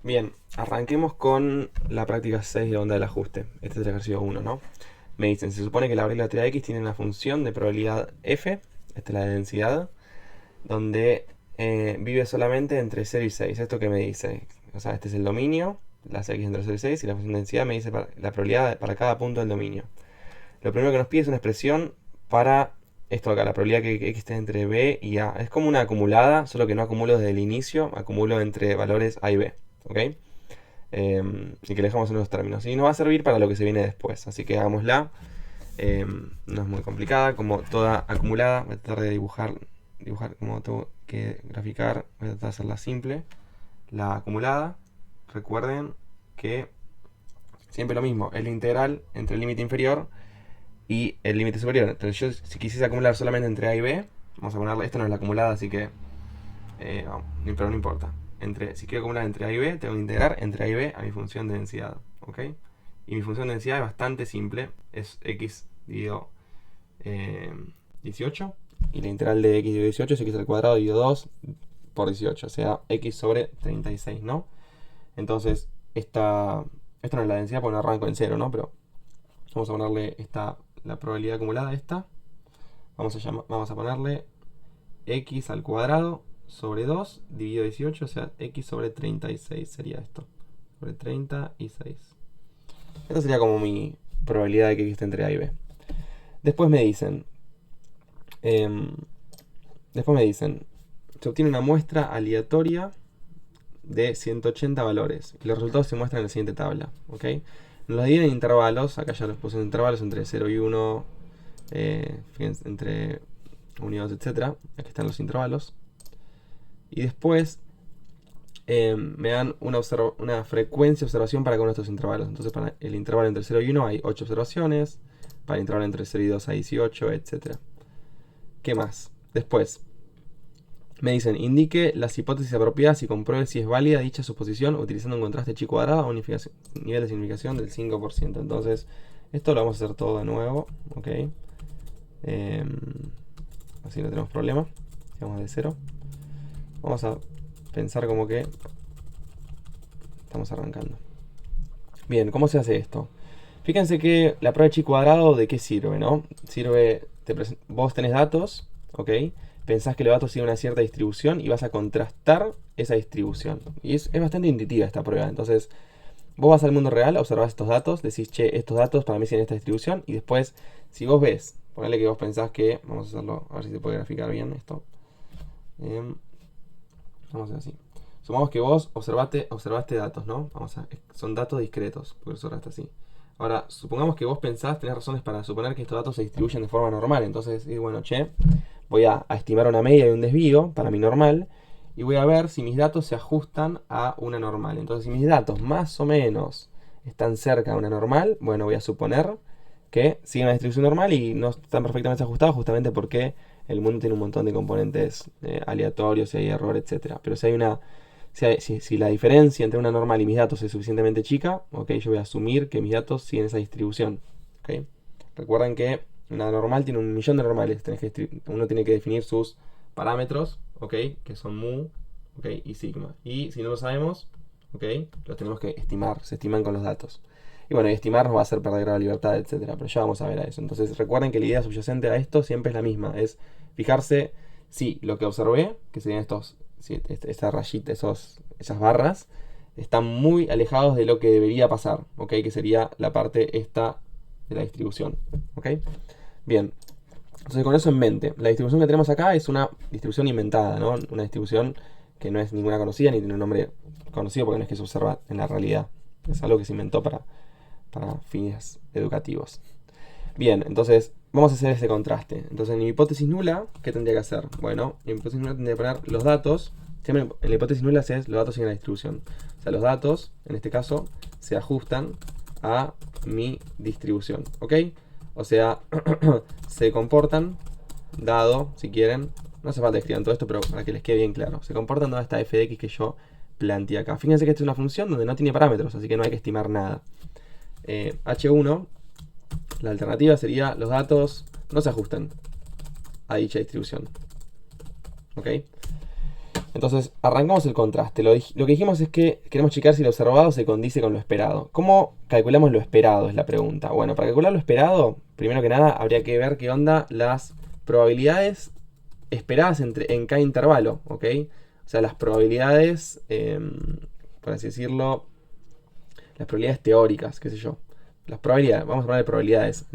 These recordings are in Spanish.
Bien, arranquemos con la práctica 6 de onda del ajuste. Este es el ejercicio 1, ¿no? Me dicen, se supone que la regla de x tiene una función de probabilidad f, esta es la de densidad, donde vive solamente entre 0 y 6. ¿Esto qué me dice? O sea, este es el dominio, las x entre 0 y 6, y la función de densidad me dice la probabilidad para cada punto del dominio. Lo primero que nos pide es una expresión para esto acá, la probabilidad que x esté entre b y a. Es como una acumulada, solo que no acumulo desde el inicio, acumulo entre valores a y b. ¿Ok? Y que le dejamos en los términos. Y nos va a servir para lo que se viene después. Así que hagámosla. No es muy complicada, como toda acumulada. Voy a tratar de dibujar como tengo que graficar. Voy a tratar de hacerla simple. La acumulada, recuerden que siempre lo mismo, es la integral entre el límite inferior y el límite superior. Entonces yo, si quisiese acumular solamente entre a y b, vamos a ponerle, esto no es la acumulada, así que pero no importa. Si quiero acumular entre a y b, tengo que integrar entre a y b a mi función de densidad. ¿Ok? Y mi función de densidad es bastante simple. Es x dividido 18. Y la integral de x dividido 18 es x al cuadrado dividido 2 por 18. O sea, x sobre 36, ¿no? Entonces, esto no es la densidad porque no arranco en 0, ¿no? Pero vamos a ponerle la probabilidad acumulada esta. Vamos a ponerle x al cuadrado sobre 2 dividido 18, o sea, x sobre 36 sería esto. Sobre 36. Esta sería como mi probabilidad de que x esté entre a y b. Después me dicen, se obtiene una muestra aleatoria de 180 valores. Y los resultados se muestran en la siguiente tabla. ¿Ok? Nos los dividen en intervalos. Acá ya los puse en intervalos entre 0 y 1. Fíjense, entre 1 y 2, etc. Aquí están los intervalos. Y después me dan una frecuencia de observación para cada uno de estos intervalos. Entonces para el intervalo entre 0 y 1 hay 8 observaciones. Para el intervalo entre 0 y 2 hay 18, etc. ¿Qué más? Después me dicen, indique las hipótesis apropiadas y compruebe si es válida dicha suposición utilizando un contraste chi cuadrado a un nivel de significación del 5%. Entonces, esto lo vamos a hacer todo de nuevo. ¿Ok? Así no tenemos problema. Vamos de 0. Vamos a pensar como que estamos arrancando. Bien, ¿cómo se hace esto? Fíjense que la prueba de chi cuadrado, ¿de qué sirve, no? Sirve, vos tenés datos, ¿ok? Pensás que los datos siguen una cierta distribución y vas a contrastar esa distribución. Y es bastante intuitiva esta prueba. Entonces, vos vas al mundo real, observás estos datos, decís, che, estos datos para mí siguen esta distribución. Y después, si vos ves, ponele que vos pensás que, vamos a hacerlo, a ver si se puede graficar bien esto. Vamos a hacer así. Supongamos que vos observaste datos, ¿no? Son datos discretos, por eso resta así. Ahora, supongamos que vos tenés razones para suponer que estos datos se distribuyen de forma normal. Entonces, bueno, che, voy a estimar una media y un desvío para mi normal. Y voy a ver si mis datos se ajustan a una normal. Entonces, si mis datos más o menos están cerca de una normal, bueno, voy a suponer que siguen una distribución normal y no están perfectamente ajustados justamente porque el mundo tiene un montón de componentes aleatorios y hay error, etc. Pero si la diferencia entre una normal y mis datos es suficientemente chica, okay, yo voy a asumir que mis datos siguen esa distribución. Okay. Recuerden que una normal tiene un millón de normales. Uno tiene que definir sus parámetros, okay, que son mu, okay, y sigma. Y si no lo sabemos, okay, los tenemos que estimar. Se estiman con los datos. Y bueno, y estimar nos va a hacer perder la libertad, etc. Pero ya vamos a ver a eso. Entonces recuerden que la idea subyacente a esto siempre es la misma. Es fijarse si lo que observé, que serían esta rayita, esas barras, están muy alejados de lo que debería pasar, ¿ok? Que sería la parte esta de la distribución, ¿ok? Bien, entonces con eso en mente, la distribución que tenemos acá es una distribución inventada, ¿no? Una distribución que no es ninguna conocida ni tiene un nombre conocido porque no es que se observa en la realidad. Es algo que se inventó para fines educativos. Bien, entonces vamos a hacer este contraste. Entonces en mi hipótesis nula, ¿qué tendría que hacer? Bueno, en mi hipótesis nula tendría que poner los datos. Siempre en la hipótesis nula es los datos siguen la distribución. O sea, los datos, en este caso, se ajustan a mi distribución. ¿Ok? O sea, se comportan, dado, si quieren, no hace falta que escriban todo esto, pero para que les quede bien claro. Se comportan dado esta f de x que yo planteé acá. Fíjense que esta es una función donde no tiene parámetros, así que no hay que estimar nada. H1, la alternativa sería los datos no se ajustan a dicha distribución. ¿Ok? Entonces, arrancamos el contraste. Lo que dijimos es que queremos checar si lo observado se condice con lo esperado. ¿Cómo calculamos lo esperado? Es la pregunta. Bueno, para calcular lo esperado, primero que nada, habría que ver qué onda las probabilidades esperadas en cada intervalo, ¿ok? O sea, las probabilidades, por así decirlo, las probabilidades teóricas, qué sé yo. Las probabilidades, vamos a poner probabilidades.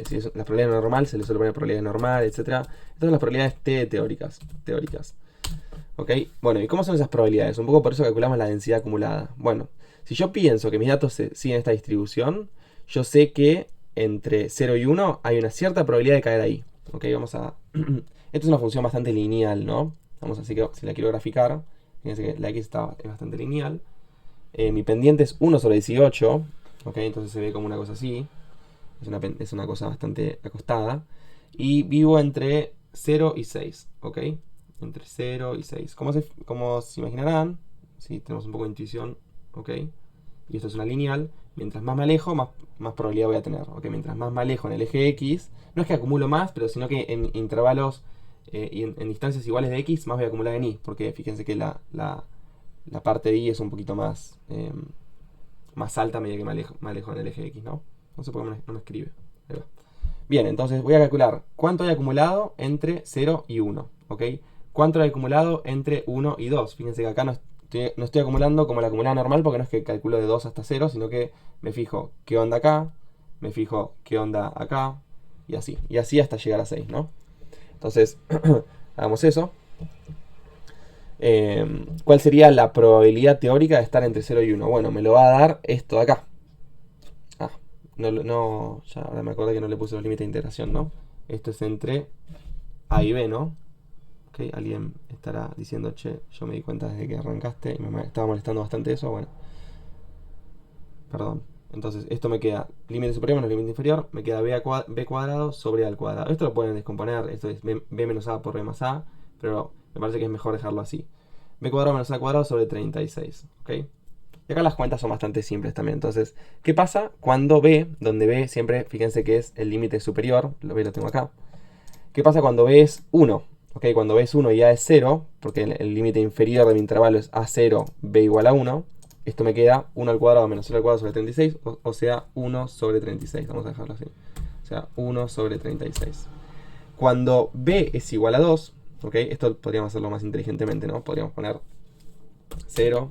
Si es la probabilidad normal, se le suele poner probabilidad normal, etc. Estas son las probabilidades teóricas. ¿Ok? Bueno, ¿y cómo son esas probabilidades? Un poco por eso calculamos la densidad acumulada. Bueno, si yo pienso que mis datos siguen esta distribución, yo sé que entre 0 y 1 hay una cierta probabilidad de caer ahí. ¿Ok? Vamos a... Esto es una función bastante lineal, ¿no? Vamos así que si la quiero graficar, fíjense que la x es bastante lineal. Mi pendiente es 1 sobre 18. ¿Ok? Entonces se ve como una cosa así. Es una cosa bastante acostada. Y vivo entre 0 y 6. ¿Ok? Entre 0 y 6. Como se imaginarán, si tenemos un poco de intuición, ¿ok? Y esto es una lineal. Mientras más me alejo, más probabilidad voy a tener. ¿Ok? Mientras más me alejo en el eje X, no es que acumulo más, pero sino que en intervalos y en distancias iguales de X, más voy a acumular en Y. Porque fíjense que la parte de Y es un poquito más, más alta a medida que me alejo en el eje X, ¿no? No sé por qué no me escribe. Ahí va. Bien, entonces voy a calcular cuánto hay acumulado entre 0 y 1. ¿Ok? ¿Cuánto hay acumulado entre 1 y 2? Fíjense que acá no estoy acumulando como la acumulada normal, porque no es que calculo de 2 hasta 0, sino que me fijo qué onda acá, me fijo qué onda acá, y así. Y así hasta llegar a 6, ¿no? Entonces, hagamos eso. ¿Cuál sería la probabilidad teórica de estar entre 0 y 1? Bueno, me lo va a dar esto de acá. Ya ahora me acuerdo que no le puse los límites de integración, ¿no? Esto es entre A y B, ¿no? Ok, alguien estará diciendo, che, yo me di cuenta desde que arrancaste y me estaba molestando bastante eso. Bueno, perdón. Entonces, esto me queda límite superior menos límite inferior, me queda b cuadrado sobre a al cuadrado. Esto lo pueden descomponer, esto es b menos a por b más a, pero me parece que es mejor dejarlo así. B cuadrado menos a cuadrado sobre 36, ¿ok? Y acá las cuentas son bastante simples también. Entonces, ¿qué pasa cuando b, donde b siempre, fíjense que es el límite superior, lo tengo acá. ¿Qué pasa cuando b es 1? ¿Ok? Cuando b es 1 y a es 0, porque el límite inferior de mi intervalo es a0, b igual a 1, esto me queda 1 al cuadrado menos 0 al cuadrado sobre 36, o sea, 1 sobre 36. Vamos a dejarlo así. O sea, 1 sobre 36. Cuando b es igual a 2, ¿ok? Esto podríamos hacerlo más inteligentemente, ¿no? Podríamos poner 0,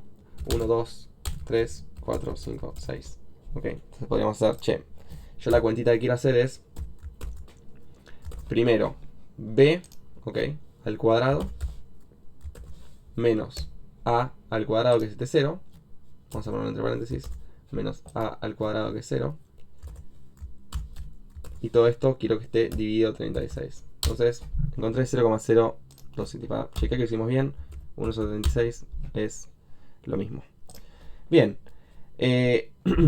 1, 2, 3, 4, 5, 6. ¿Ok? Entonces podríamos hacer, che, yo la cuentita que quiero hacer es, primero, b, ¿ok? Al cuadrado, menos a al cuadrado, que es este 0. Vamos a ponerlo entre paréntesis. Menos a al cuadrado, que es 0. Y todo esto quiero que esté dividido 36. Entonces, encontré 0,012. Para chequear que hicimos bien, 1 sobre 36 es lo mismo. Bien.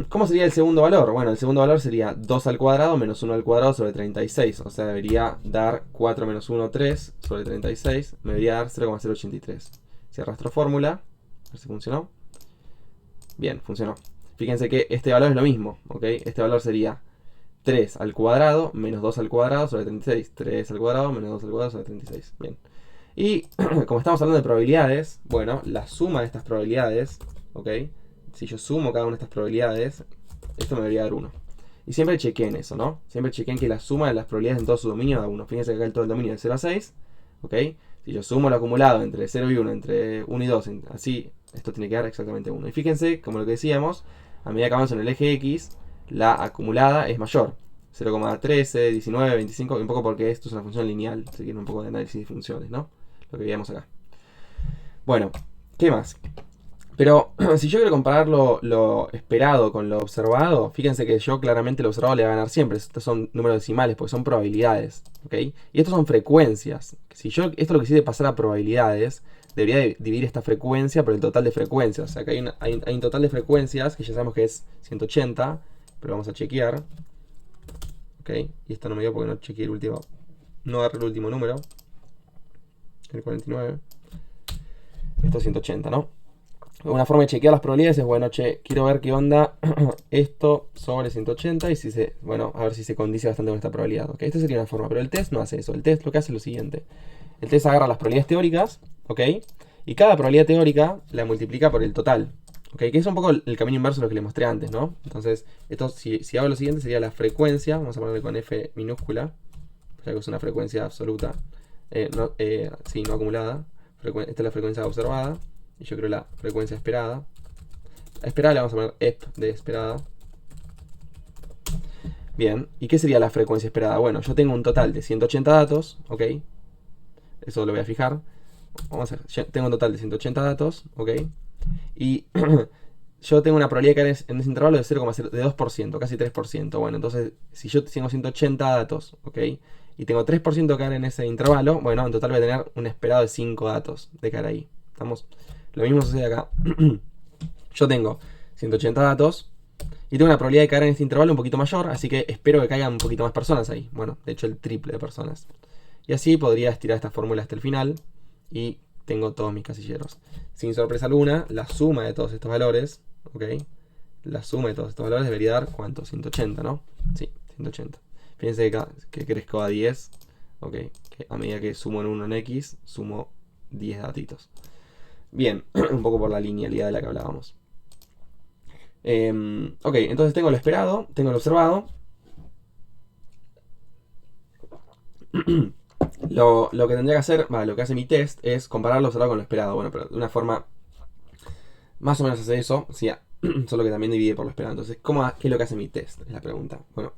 ¿Cómo sería el segundo valor? Bueno, el segundo valor sería 2 al cuadrado menos 1 al cuadrado sobre 36. O sea, debería dar 4 menos 1, 3 sobre 36. Me debería dar 0,083. Si arrastro fórmula, a ver si funcionó. Bien, funcionó. Fíjense que este valor es lo mismo, ¿ok? Este valor sería 3 al cuadrado menos 2 al cuadrado sobre 36. 3 al cuadrado menos 2 al cuadrado sobre 36. Bien. Y como estamos hablando de probabilidades, bueno, la suma de estas probabilidades, ¿ok? Si yo sumo cada una de estas probabilidades, esto me debería dar 1. Y siempre chequeen eso, ¿no? Siempre chequeen que la suma de las probabilidades en todo su dominio da 1. Fíjense que acá todo el dominio es 0 a 6, ¿ok? Si yo sumo lo acumulado entre 0 y 1, entre 1 y 2, así, esto tiene que dar exactamente 1. Y fíjense, como lo que decíamos, a medida que avanzo en el eje X, la acumulada es mayor. 0,13, 19, 25, y un poco porque esto es una función lineal, si quieren un poco de análisis de funciones, ¿no? Lo que veíamos acá. Bueno, ¿qué más? Pero si yo quiero comparar lo esperado con lo observado, fíjense que yo claramente lo observado le va a ganar siempre. Estos son números decimales porque son probabilidades, ¿ok? Y estos son frecuencias. Si yo esto lo quisiera pasar a probabilidades, debería dividir esta frecuencia por el total de frecuencias. O sea, que hay un total de frecuencias que ya sabemos que es 180, pero vamos a chequear. ¿Ok? Y esto no me dio porque no chequeé el último, no agarré el último número, el 49. Esto es 180, ¿no? Una forma de chequear las probabilidades es, bueno, che, quiero ver qué onda esto sobre 180 y bueno, a ver si se condice bastante con esta probabilidad. ¿Ok? Esta sería una forma, pero el test no hace eso. El test lo que hace es lo siguiente. El test agarra las probabilidades teóricas, ¿ok? Y cada probabilidad teórica la multiplica por el total. ¿Ok? Que es un poco el camino inverso de lo que les mostré antes, ¿no? Entonces, esto, si hago lo siguiente, sería la frecuencia. Vamos a ponerle con F minúscula, ya que es una frecuencia absoluta. Sí, no acumulada. Esta es la frecuencia observada. Y yo creo la frecuencia esperada. A esperada le vamos a poner EP de esperada. Bien, ¿y qué sería la frecuencia esperada? Bueno, yo tengo un total de 180 datos, ¿ok? Eso lo voy a fijar. Vamos a ver, tengo un total de 180 datos, ¿ok? Y yo tengo una probabilidad de caer en ese intervalo de 0,0, de 2%, casi 3%. Bueno, entonces, si yo tengo 180 datos, ¿ok? Y tengo 3% de caer en ese intervalo, bueno, en total voy a tener un esperado de 5 datos de caer ahí. ¿Estamos? Lo mismo sucede acá. Yo tengo 180 datos y tengo una probabilidad de caer en este intervalo un poquito mayor, así que espero que caigan un poquito más personas ahí. Bueno, de hecho el triple de personas. Y así podría estirar esta fórmula hasta el final y tengo todos mis casilleros. Sin sorpresa alguna, la suma de todos estos valores, ¿ok? La suma de todos estos valores debería dar, ¿cuánto? 180, ¿no? Sí, 180. Fíjense que crezco a 10, ¿ok? Que a medida que sumo en 1 en X, sumo 10 datitos. Bien, un poco por la linealidad de la que hablábamos. Ok, entonces tengo lo esperado, tengo lo observado. Lo que tendría que hacer, lo que hace mi test es comparar lo observado con lo esperado. Bueno, pero de una forma más o menos hace eso, sí, solo que también divide por lo esperado. Entonces, ¿qué es lo que hace mi test? Es la pregunta. Bueno,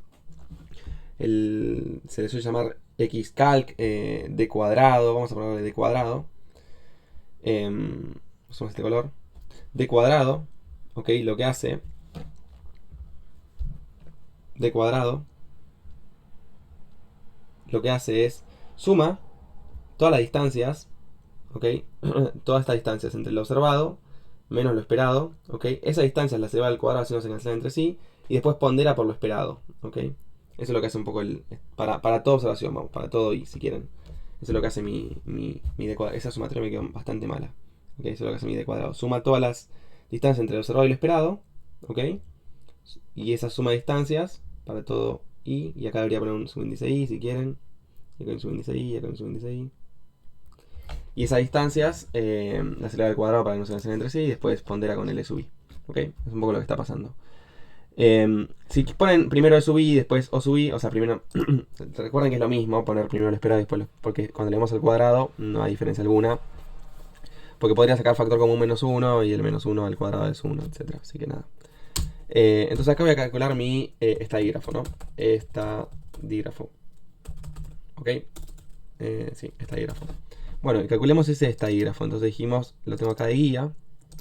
se le suele llamar xcalc, d cuadrado, vamos a ponerle d cuadrado. Usamos este color. D cuadrado, ok, lo que hace d cuadrado, lo que hace es suma todas las distancias, ok, todas estas distancias entre lo observado menos lo esperado, ok, esas distancias las eleva al cuadrado si no se cancelan entre sí, y después pondera por lo esperado, ok. Eso es lo que hace un poco para toda observación, vamos, para todo y si quieren. Eso es lo que hace mi d cuadrado. Esa sumatoria me quedó bastante mala. Okay, eso es lo que hace mi d cuadrado. Suma todas las distancias entre lo observado y lo esperado, ok. Y esa suma de distancias para todo y acá debería poner un subíndice i si quieren. Y acá un subíndice i, y acá un subíndice i. Y esas distancias las eleva al cuadrado para que no se cancelen entre sí y después pondera con L sub i. ¿Ok? Es un poco lo que está pasando. Si ponen primero E sub i y después O sub i, o sea, primero. Recuerden que es lo mismo poner primero lo esperado y después porque cuando leemos al cuadrado no hay diferencia alguna. Porque podría sacar factor común menos 1 y el menos 1 al cuadrado es 1, etc. Así que nada. Entonces acá voy a calcular mi estadígrafo, ¿no? Estadígrafo. ¿Ok? Sí, estadígrafo. Bueno, y calculemos ese estadígrafo. Entonces dijimos, lo tengo acá de guía,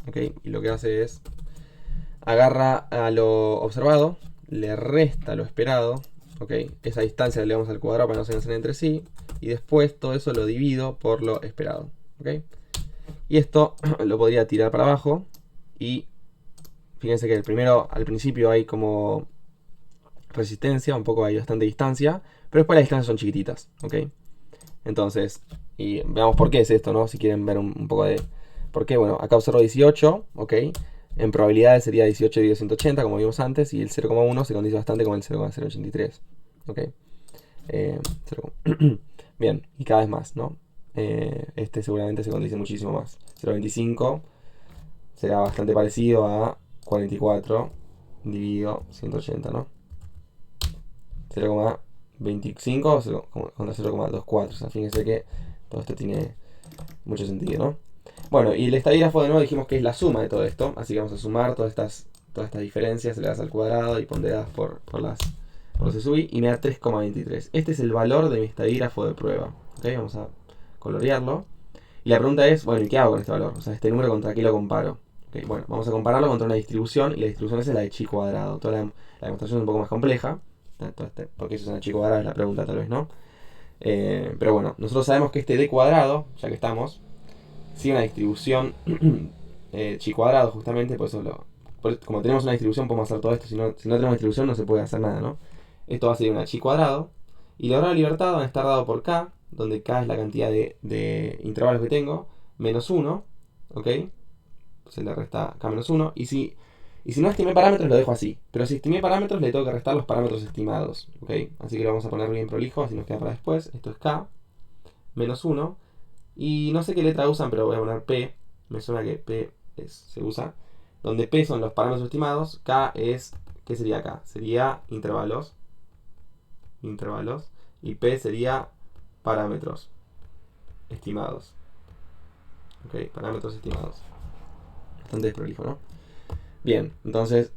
¿ok? Y lo que hace es, agarra a lo observado, le resta lo esperado, ¿ok? Esa distancia la elevamos al cuadrado para no se cancelen entre sí, y después todo eso lo divido por lo esperado, ¿ok? Y esto lo podría tirar para abajo, y fíjense que al principio hay como resistencia, un poco hay bastante distancia, pero después las distancias son chiquititas, ¿ok? Entonces, y veamos por qué es esto, ¿no? Si quieren ver un poco de por qué. Bueno, acá observo 18, ¿ok? En probabilidades sería 18 dividido 180, como vimos antes, y el 0,1 se condice bastante con el 0,083, ¿ok? Bien, y cada vez más, ¿no? Este seguramente se condice muchísimo más. 0,25 será bastante parecido a 44 dividido 180, ¿no? 0,25 contra 0,24. O sea, fíjense que todo esto tiene mucho sentido, ¿no? Bueno, y el estadígrafo de nuevo dijimos que es la suma de todo esto. Así que vamos a sumar todas estas diferencias, le das al cuadrado y ponderadas por los de subí y me da 3,23. Este es el valor de mi estadígrafo de prueba. ¿Ok? Vamos a colorearlo. Y la pregunta es, bueno, ¿y qué hago con este valor? O sea, este número contra qué lo comparo. ¿Okay? Bueno, vamos a compararlo contra una distribución y la distribución esa es la de chi cuadrado. Toda la demostración es un poco más compleja. Porque eso es una chi cuadrada, es la pregunta tal vez, ¿no? Pero bueno, nosotros sabemos que este d cuadrado, ya que estamos, sigue una distribución chi cuadrado justamente, por eso como tenemos una distribución podemos hacer todo esto, si no tenemos distribución no se puede hacer nada, ¿no? Esto va a ser una chi cuadrado, y la grado de libertad va a estar dado por k, donde k es la cantidad de intervalos que tengo, menos 1, ¿ok? Se le resta k menos 1, y si no estimé parámetros lo dejo así, pero si estimé parámetros le tengo que restar los parámetros estimados, ¿ok? Así que lo vamos a poner bien prolijo, así nos queda para después. Esto es k menos 1, Y no sé qué letra usan, pero voy a poner P. Me suena que P se usa. Donde P son los parámetros estimados. K es... ¿Qué sería K? Sería intervalos. Intervalos. Y P sería parámetros estimados. Ok, parámetros estimados. Bastante desprolijo, ¿no? Bien, entonces...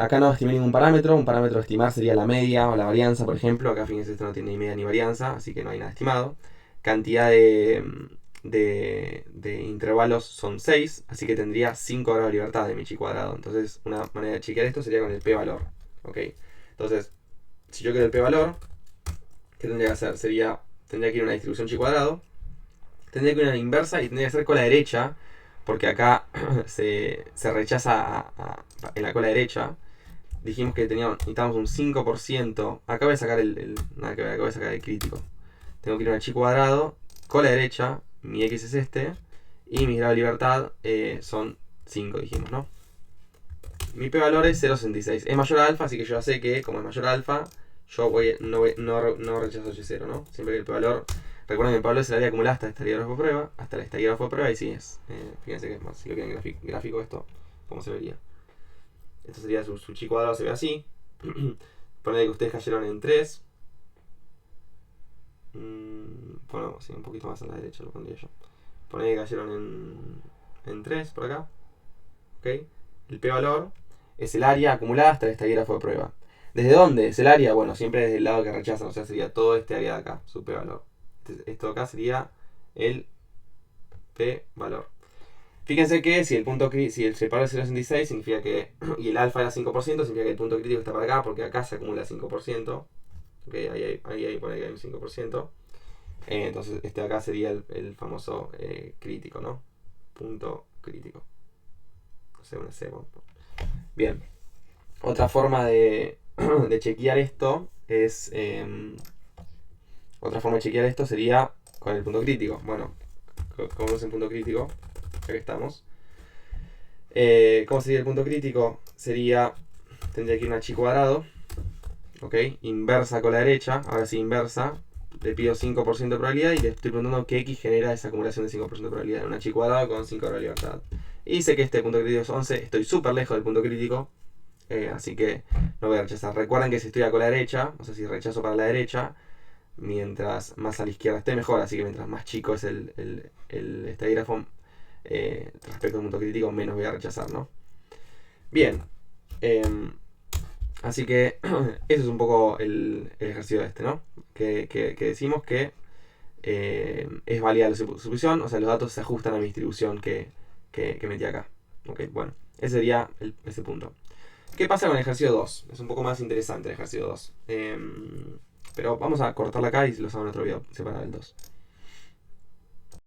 acá no estimé ningún parámetro. Un parámetro a estimar sería la media o la varianza, por ejemplo. Acá, fíjense, esto no tiene ni media ni varianza, así que no hay nada estimado. Cantidad de intervalos son 6, así que tendría 5 grados de libertad de mi chi cuadrado. Entonces, una manera de chequear esto sería con el p-valor. ¿Ok? Entonces, si yo quiero el p-valor, ¿qué tendría que hacer? Tendría que ir a una distribución chi cuadrado, tendría que ir a una inversa y tendría que ser cola derecha, porque acá se rechaza en la cola derecha. Dijimos que necesitábamos un 5%. Acá voy a sacar nada que ver, acá voy a sacar el crítico. Tengo que ir a una chi cuadrado, cola derecha, mi x es este, y mi grado de libertad son 5, dijimos, ¿no? Mi p-valor es 0,66. Es mayor a alfa, así que yo ya sé que, como es mayor a alfa, yo no rechazo h0, ¿no? Siempre que el p-valor... Recuerden que el p-valor es el área acumulada hasta el estadígrafo de prueba. Hasta el estadígrafo de prueba, y sí es. Fíjense que es más. Si lo quieren gráfico esto, ¿cómo se vería? Esto sería su chi cuadrado, se ve así. Ponele que ustedes cayeron en 3. Bueno, sí, un poquito más a la derecha lo pondría yo. Ponele que cayeron en 3 por acá. ¿Ok? El p-valor es el área acumulada hasta el estadígrafo de prueba. ¿Desde dónde es el área? Bueno, siempre desde el lado que rechazan, o sea, sería todo este área de acá, su p-valor. Esto de acá sería el p-valor. Fíjense que si el p-valor es 0,66 significa que, y el alfa era 5%, significa que el punto crítico está para acá, porque acá se acumula 5%. Ok, ahí pone que hay un 5%. Entonces este de acá sería el famoso crítico, ¿no? Punto crítico. No sé, una C. Bien. Otra forma de chequear esto es... otra forma de chequear esto sería con el punto crítico. Bueno, ¿cómo es el punto crítico? Ya que estamos. ¿Cómo sería el punto crítico? Tendría que ir una chi cuadrado. ¿Ok? Inversa con la derecha. Ahora sí, inversa. Le pido 5% de probabilidad y le estoy preguntando qué x genera esa acumulación de 5% de probabilidad. Una chi cuadrado con 5 grados de libertad. Y sé que este punto crítico es 11. Estoy súper lejos del punto crítico. Así que no voy a rechazar. Recuerden que si estoy a la derecha, o sea, si rechazo para la derecha, mientras más a la izquierda esté, mejor. Así que mientras más chico es el estadígrafo respecto al punto crítico, menos voy a rechazar, ¿no? Bien. Así que eso es un poco el ejercicio este, ¿no? Que decimos que es válida la suposición, o sea, los datos se ajustan a mi distribución que metí acá. Ok, bueno, ese sería ese punto. ¿Qué pasa con el ejercicio 2? Es un poco más interesante el ejercicio 2. Pero vamos a cortarla acá y los hago en otro video separado del 2.